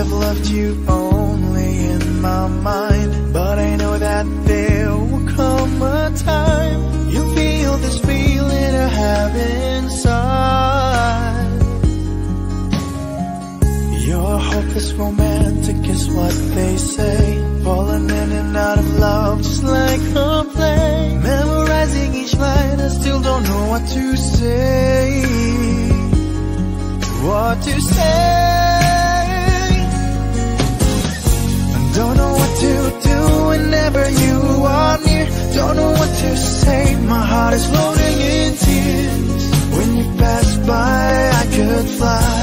have loved you only in my mind, but I know that there will come a time you'll feel this feeling I have inside. You're hopeless romantic is what they say, falling in and out of love just like a play, memorizing each line, I still don't know what to say. What to say? Don't know what to do whenever you are near. Don't know what to say, my heart is floating in tears. When you pass by, I could fly.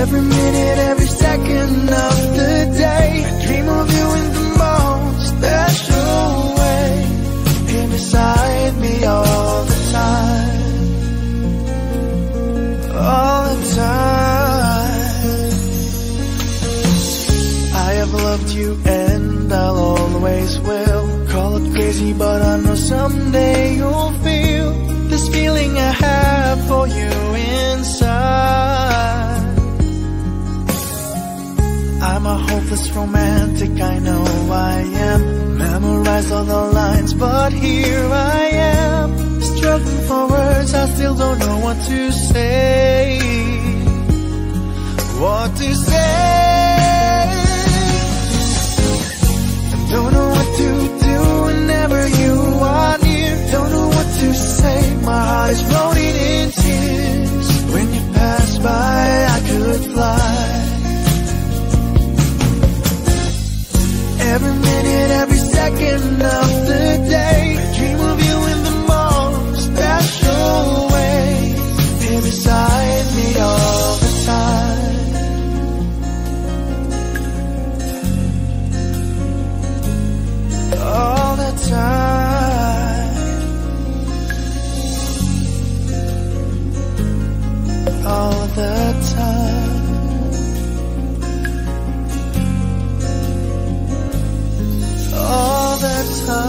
Every minute, every second of the day, I dream of you in the most special way. Here beside me all the time, all the time. I have loved you and I'll always will. Call it crazy, but I know someday you'll feel this feeling I have for you inside. I'm a hopeless romantic, I know I am. Memorized all the lines, but here I am, struggling for words, I still don't know what to say. What to say? Don't know what to do whenever you are near. Don't know what to say, my heart is floating in tears. When you pass by, I could fly. Every minute, every second of the day, I dream of you in the most special way. Here beside me all the time, all the time, all the time. All the time.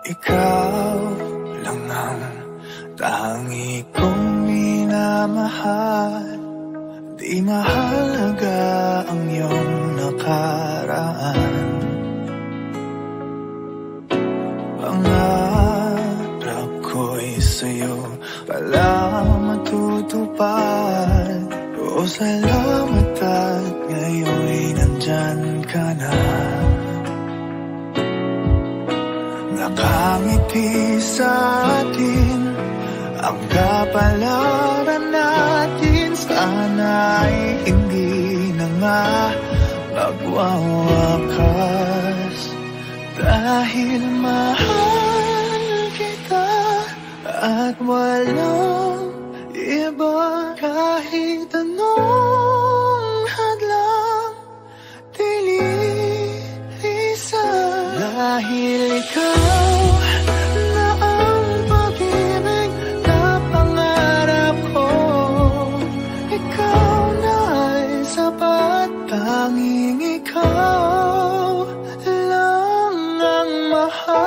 Ikaw lang ang tangi kong minamahal. Di mahalaga ang iyong nakaraan. Pangarap ko'y sa'yo pala matutupad. O salamat at ngayon'y nandyan ka na. Nakangiti sa atin ang kapalaran natin. Sana'y hindi na nga magwawakas. Dahil mahal kita at walang iba. Kahit anong hadlang dililisan. Dahil ikaw na ang pag-ibig na pangarap ko. Ikaw na ay sapat, tanging ikaw lang ang mahal.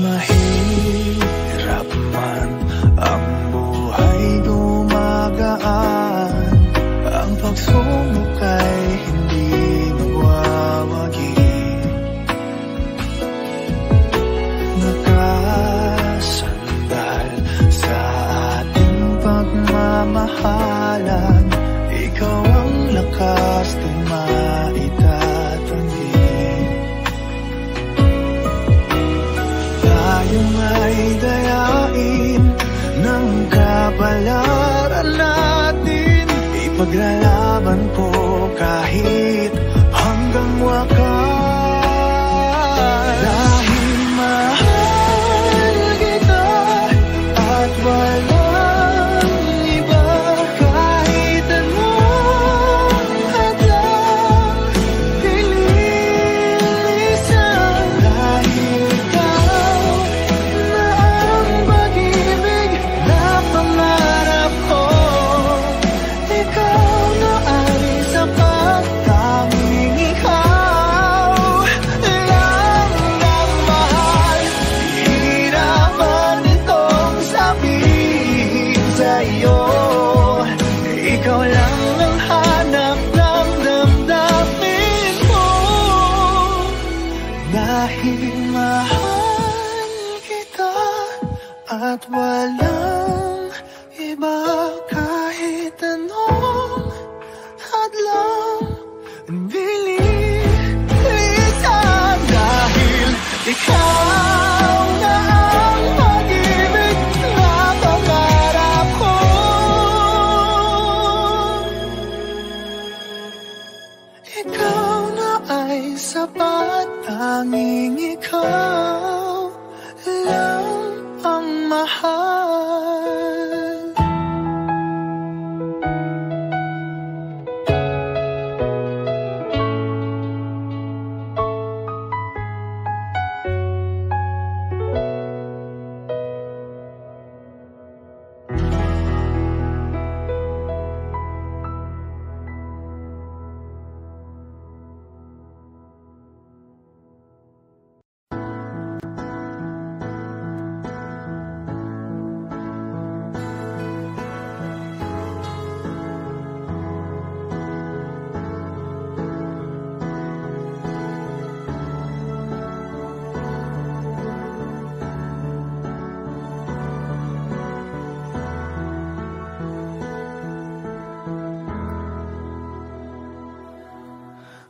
Mahirap man ang buhay, gumagaan. Ang pagsubok ay hindi magwawagi. Nakasandal sa ating pagmamahalan. Ikaw ang lakas na maitatanggi. Tayong ay dayain ng kapalaran natin. Ipaglalaban ko kahit hanggang wakas. Dahil mahal kita at walang iba, kahit anong hadlang nililisan. Dahil ikaw na ang pag-ibig na pangarap ko, ikaw na ay sapat, tanging ikaw lang ang mahal. Hirapan itong sabihin sa'yo, ikaw lang ang hanap ng damdamin ko. Dahil mahal kita at walang iba, kahit anong hadlang nililisan. Dahil ikaw na ang pag-ibig na pangarap ko, ikaw na ay sapat, tanging ikaw lang ang mahal.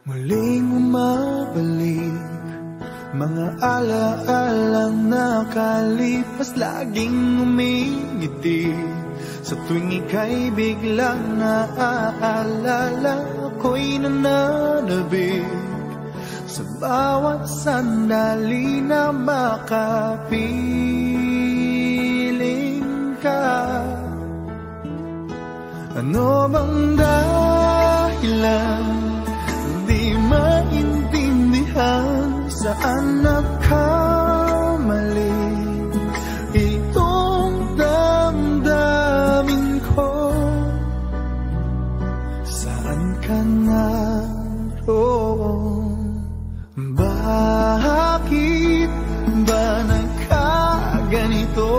Muling umabalik mga alaalang nakalipas, laging umingiti sa tuwing ika'y biglang naaalala. Ako'y nananabik sa bawat sandali na makapiling ka. Ano bang dahilan di maintindihan, saan nagkamali itong damdamin ko? Saan ka naroon? Bakit ba nagkaganito?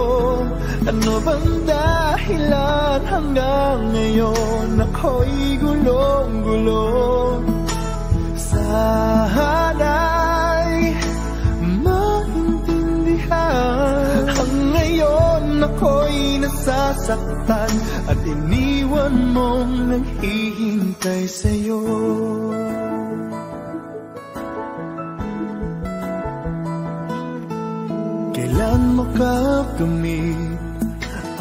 Ano bang dahilan hanggang ngayon ako'y gulong-gulong? Sana'y maintindihan. Ang ngayon ako'y nasasaktan at iniwan mong naghihintay sa'yo. Kailan makakamit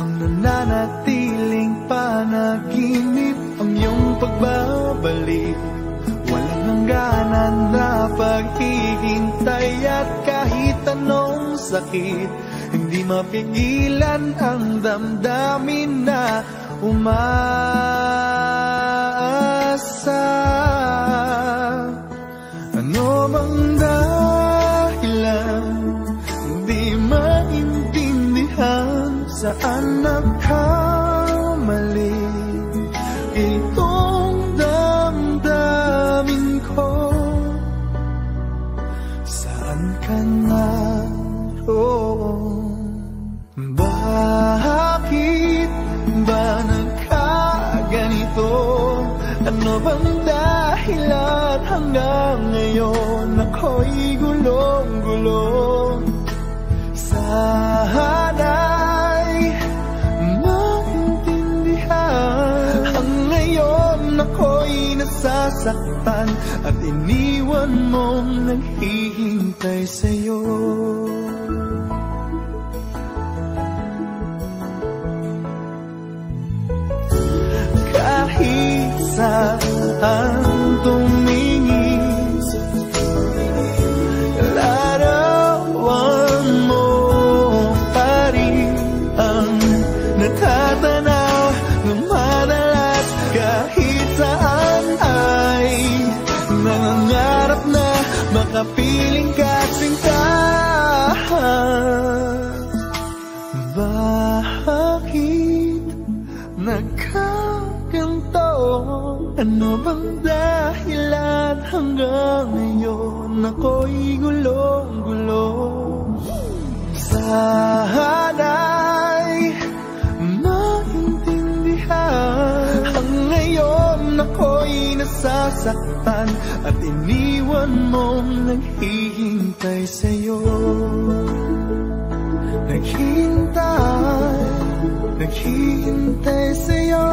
ang nananatiling panaginip, ang iyong pagbabalik? Walang hangganan na paghihintay at kahit anong sakit, hindi mapigilan ang damdamin na umaasa. Ano bang dahilan di maintindihan, saan nagkamali itong damdamin ko? Saan ka naroon? Bakit ba nagkaganito? Ano bang dahilan hanggang ngayon ako'y gulong-gulong? Sana'y maintindihan. Ang ngayon ako'y nasasaktan at iniwan mong naghihintay sa'yo. Kahit saan makapiling ka sinta. Bakit nagkaganto? Ano bang dahilan hanggang ngayon ako'y gulong-gulo? Sana'y maintindihan ang ngayon ako'y nasasaktan at iniwan mong naghihintay sa'yo. Naghihintay sa'yo.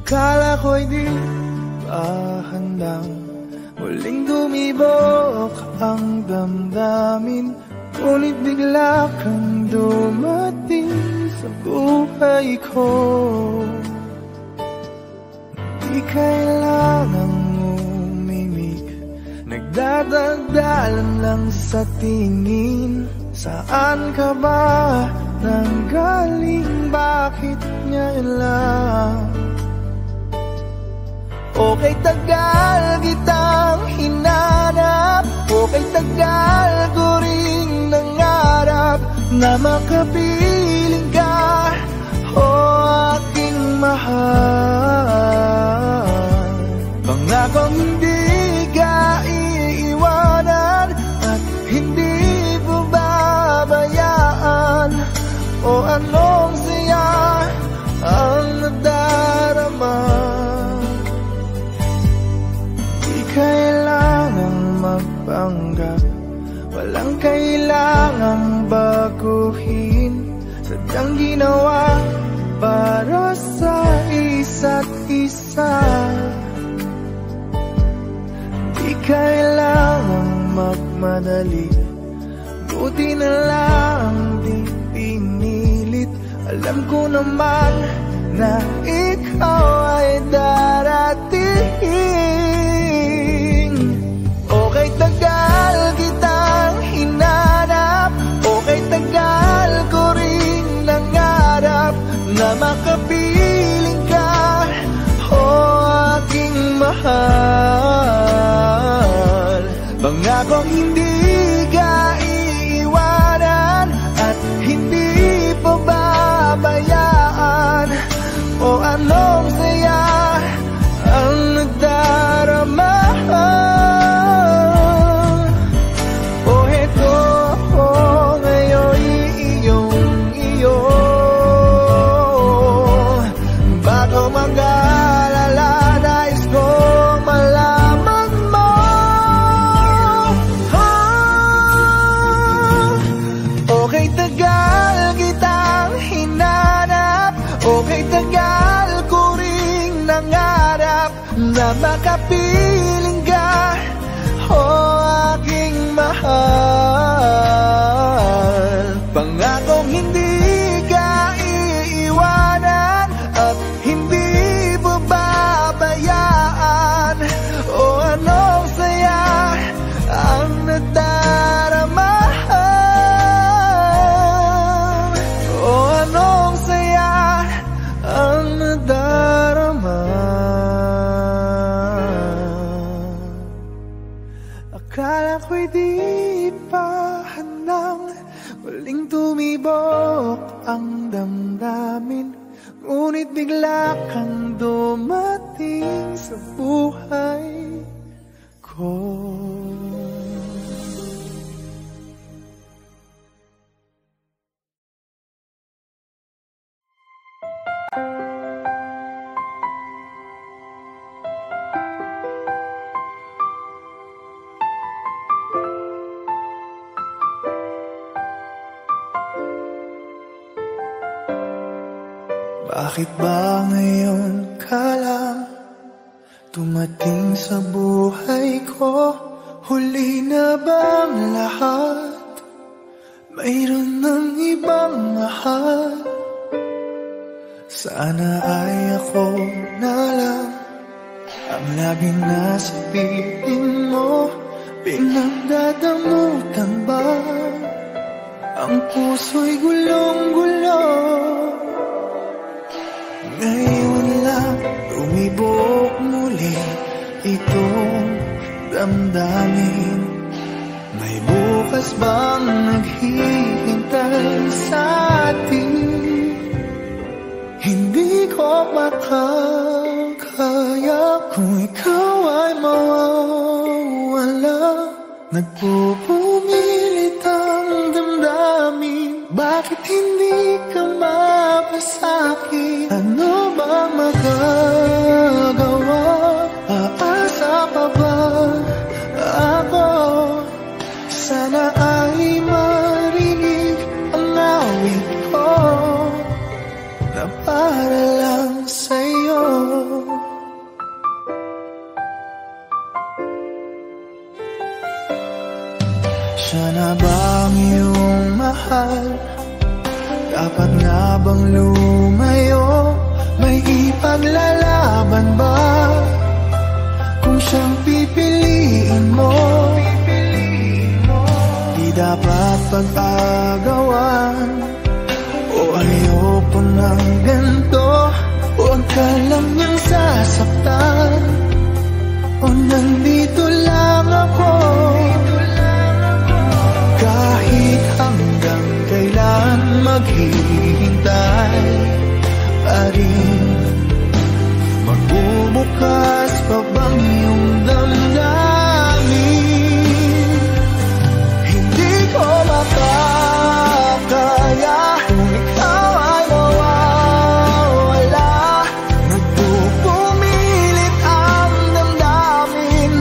Akala ko'y di pa handang muling dumibok ang damdamin, ngunit bigla kang dumating sa buhay ko. Di kailangang umimik, nagdadagdalan lang sa tingin. Saan ka ba nanggaling? Bakit ngayon lang? Okay, tagal kitang hinanap, okay, tagal ko ring nangarap na makapiling ka, o aking mahal. Pangakong hindi ka iiwanan at hindi mo babayaan, o anong saya ang nadarama. Kailangang magpanggap, walang kailangang baguhin, sadyang ginawa para sa isa't isa. Di kailangang magmadali, buti na lang di pinilit. Alam ko naman na ikaw ay darating. Okay, tagal kitang hinanap, okay, tagal ko ring nangarap na makapiling ka, o aking mahal. Pangakong hindi ka iiwanan at hindi po babayaan, o anong saya ang nagdarama. Na makapiling ka, o aking mahal. Pangakong hindi ka iiwanan at hindi mo babayaan, o anong saya ang nadarama, o anong saya ang nadarama. Akala ko'y di pa handang muling tumibok ang damdamin, ngunit bigla kang dumating sa buhay ko. Bakit ba ngayon ka lang dumating sa buhay ko? Huli na bang lahat? Mayroon ng ibang mahal. Sana ay ako na lang ang laging nasa piling mo. Pinagdadamutan ba ang puso'y gulong-gulo? Ngayon lang lumibok muli itong damdamin. May bukas bang naghihintay sa atin? Hindi ko makakaya kung ikaw ay mawawala. Nagpupumilit ang damdamin. Bakit hindi ka mapasakit? Ano bang magagawa? Aasa pa ba ako? Sana ay marinig ang awit ko na para lang sa'yo. Siya na ba ang iyong mahal? Dapat na bang lumayo? May ipaglalaban ba? Kung siyang pipiliin mo, di dapat pag-agawan. O ayoko ng ganito, huwag ka lang niyang sasaktan. O nandito lang ako, kahit hanggang kailan maghihintay pa rin. Magbubukas pa bang iyong damdamin? Hindi ko makakaya kung ikaw ay mawawala. Nagpupumilit ang damdamin.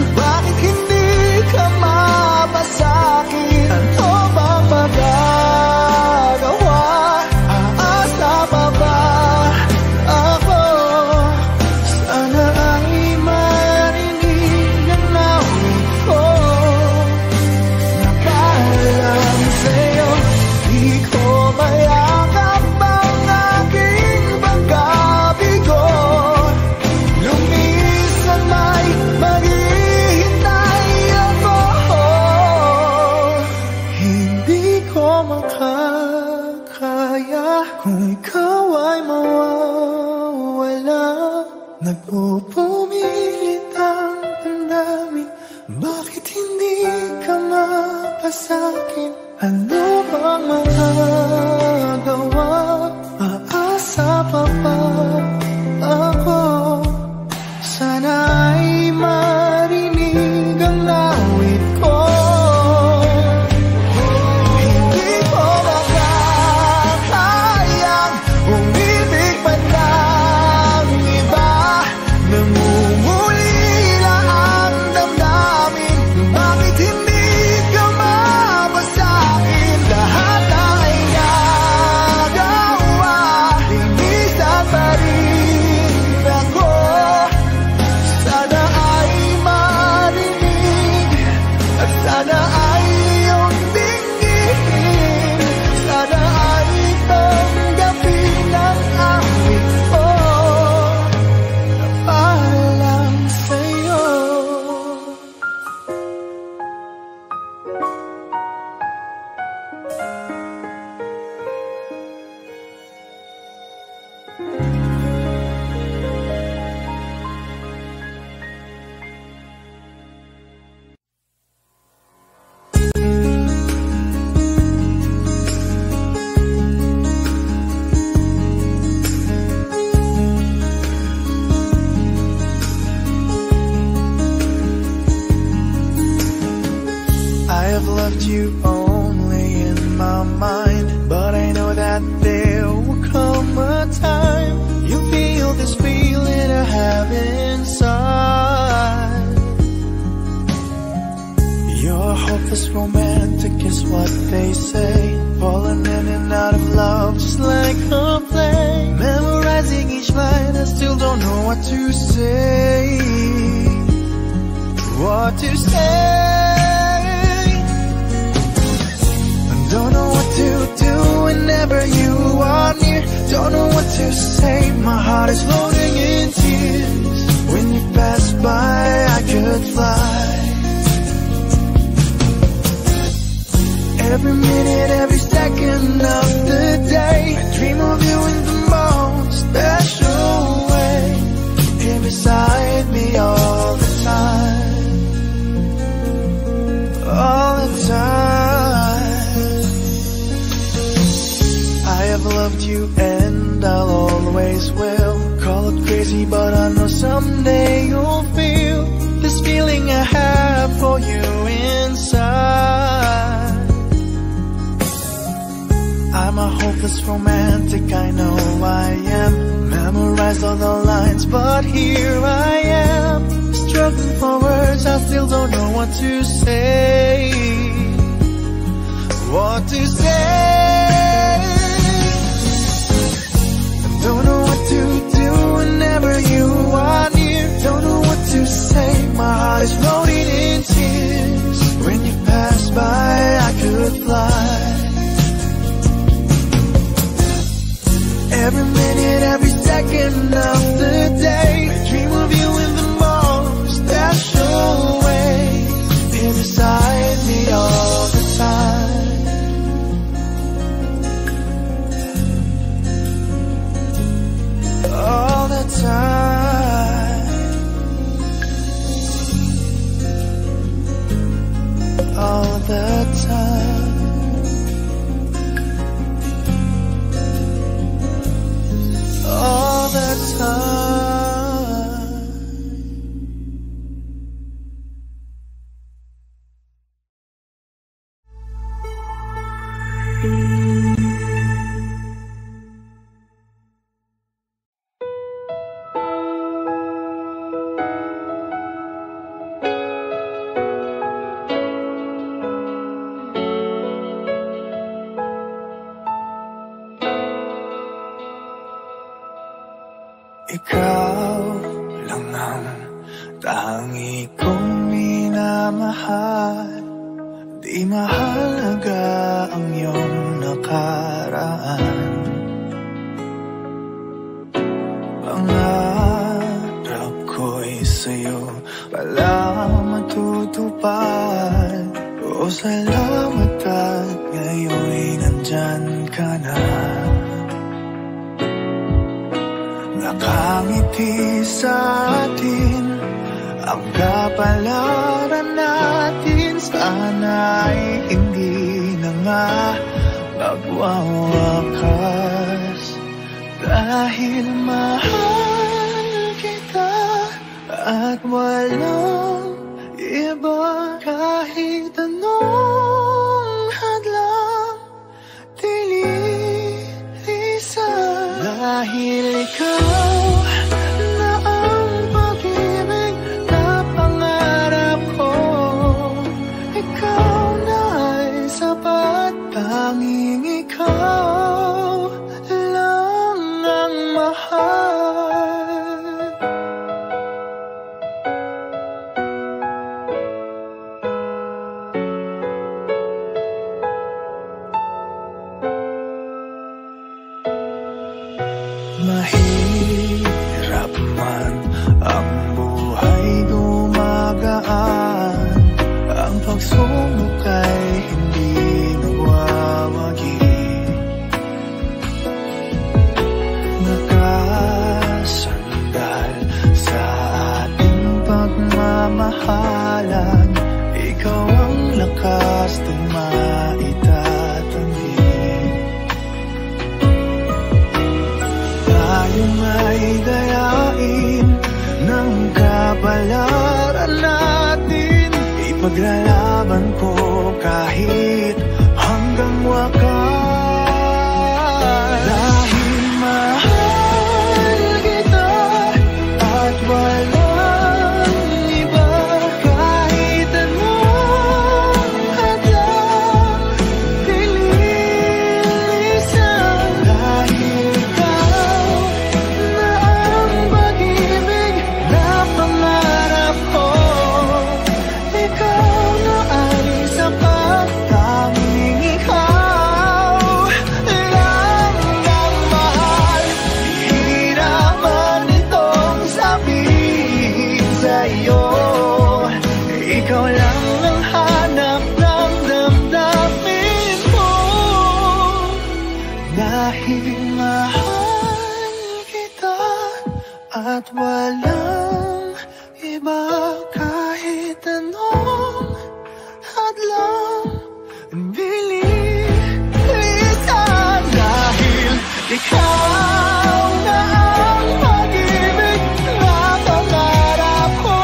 Bakit hindi ka mapasakit? Ano bang magagawa? Aasa pa ba ako? Sana ay marinig ang awit ko na parang sa'yo. Di ko mayakap ang aking pagkabigo. Lumisan may maghihintay ako. Hindi ko makakaya kung ikaw ay mawawala. Nagpupumilit ang damdamin. Bakit hindi ka mapasakin? Ano bang magagawa? Aasa pa ba ako? Sana ay marinig ang awit ko. Hindi ko makakayang umibig pa ng iba. Nangungulila ang damdamin. Bakit hindi ka mapasakin? Lahat ay nagawa, linisan pa rin ako. Sana ay marinig at sana ay iyong tingin. Sana ay tanggapin ang awit ko na para lang sa'yo. I have loved you only in my mind, but I know that there will come a time you feel this feeling I have inside. You're hopeless romantic is what they say, falling in and out of love just like a play, memorizing finish line, I still don't know what to say. What to say? I don't know what to do whenever you are near. Don't know what to say, my heart is floating in tears. When you pass by, I could fly. Every minute, every second of the day, I dream of you in the most special way. Here beside me all the time. All the time. I have loved you and I'll always will. Call it crazy, but I know someday you'll feel this feeling I have for you inside. I'm a hopeless romantic, I know I am. Memorized all the lines, but here I am, struggling for words, I still don't know what to say. What to say? Don't know what to do whenever you are near. Don't know what to say, my heart is floating in tears. When you pass by, I could fly. Every minute, every second of the day, I dream of you in the most special way. Here beside me all the time. All the time. All the time. All the time. Ikaw lang ang tangi kong minamahal. Di mahalaga ang iyong nakaraan. Pangarap ko'y sa'yo pala matutupad. O salamat at ngayon'y nandyan ka na. Nakangiti sa atin ang kapalaran natin. Sana'y hindi na nga magwawakas. Dahil mahal kita at walang iba. Kahit anong hadlang dililisan. Dahil ikaw na ang pag-ibig na pangarap ko. Ikaw na ay sapat. Tanging ikaw lang ang mahal. Mahirap man ang buhay, dumagaan. Ang pagsubok ay hindi nagwawagi. Nakasandal sa ating pagmamahalan. Ikaw ang lakas ng maitatanggi. Tayo may dayain ng kapalaran natin. Ipaglalaban ko kahit hanggang wakas. Dahil mahal kita at walang iba. Kahit anong hadlang dililisan. Dahil ikaw na Dahil mahal kita at walang iba, kahit anong hadlang bilisan. Dahil ikaw na ang pag-ibig na pangarap ko.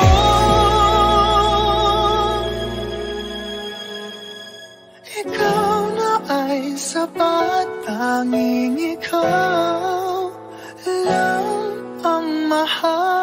Ikaw na ay sapat, tanging ikaw lang ang mahal.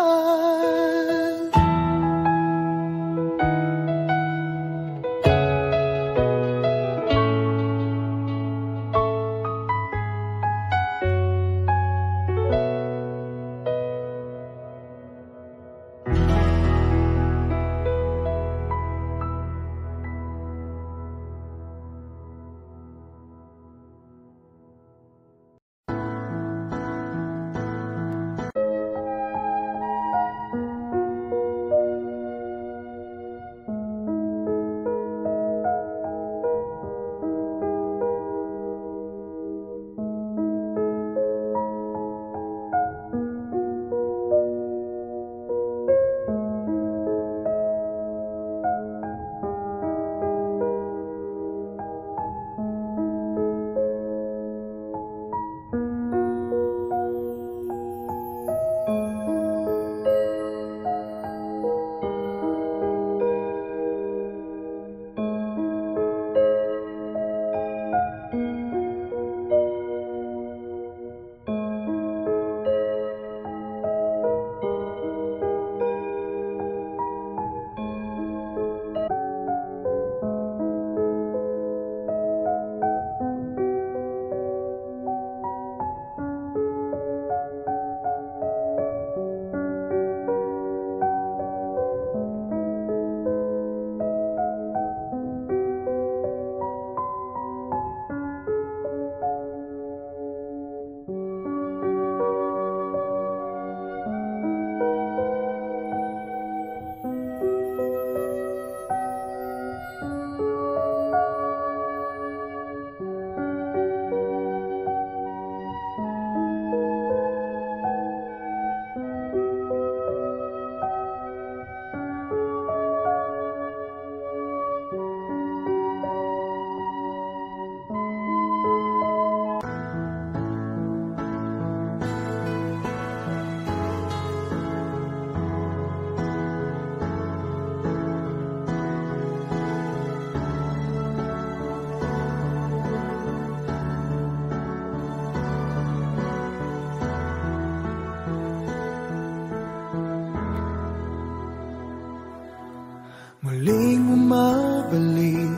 Muling umabalik,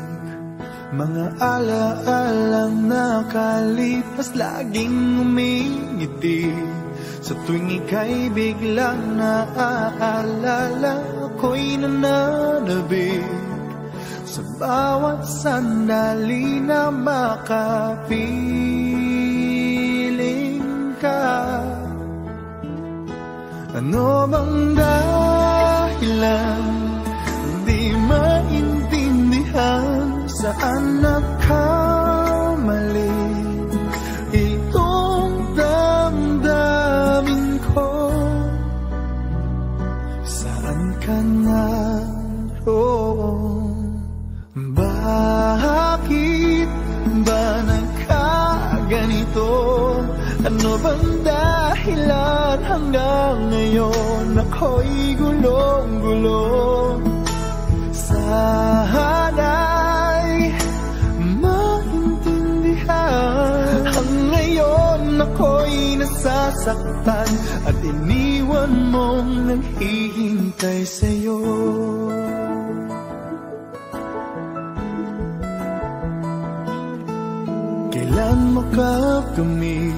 mga alaalang nakalipas, laging umingiti. Sa tuwing ika'y biglang naaalala, ako'y nananabik sa bawat sandali na makapiling ka. Ano bang dahilan? Di maintindihan saan nagkamali itong damdamin ko. Saan ka naroon? Bakit ba nagkaganito? Ano bang dahilan hanggang ngayon ako'y gulong-gulong? Sana'y maintindihan. Ang ngayon ako'y nasasaktan at iniwan mong naghihintay sa'yo. Kailan makakamit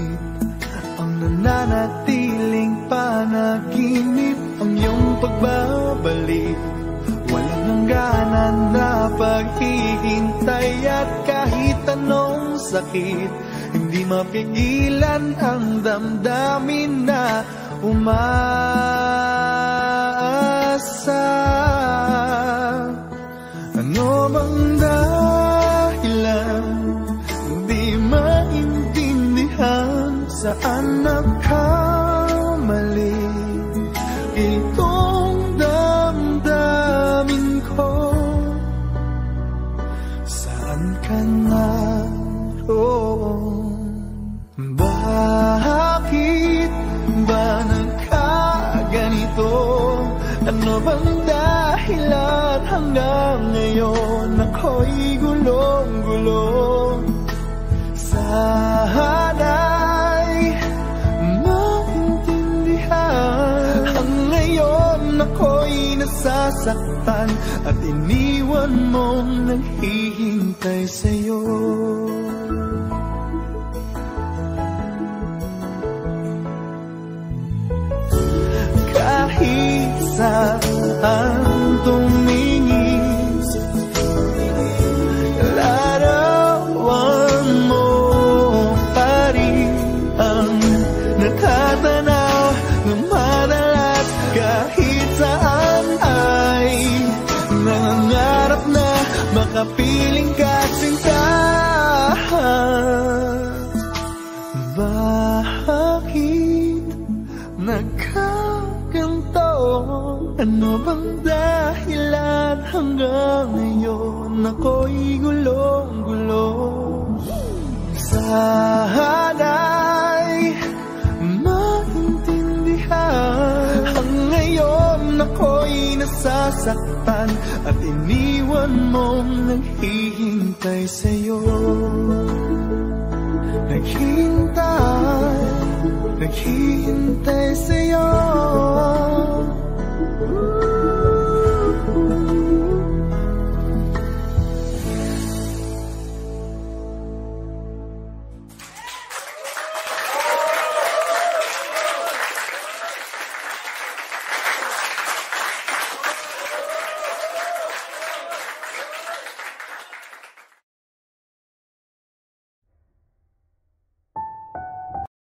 ang nananatiling panaginip, ang iyong pagbabalik? Walang hangganan na paghihintay at kahit anong sakit, hindi mapigilan ang damdamin na umaasa. Ano bang dahilan? Di maintindihan saan nagkamali itong damdamin ko? Saan ka naroon? Bakit ba nagkaganito? Ano bang dahilan hanggang ngayon ako'y gulong-gulong? Sana'y maintindihan. Ang ngayon ako'y nasasaktan at iniwan mong naghihintay sa'yo. Kahit saan tumingin, larawan mo pa rin ang natatanaw ng madalas. Kahit saan ay nangangarap na makapiling ka sinta. Bakit nagkaganto? Ano bang dahilan hanggang ngayon ako'y gulong-gulong? Sana'y maintindihan. Ang ngayon ako'y nasasaktan at iniwan mong naghihintay sa'yo. Naghihintay sa'yo.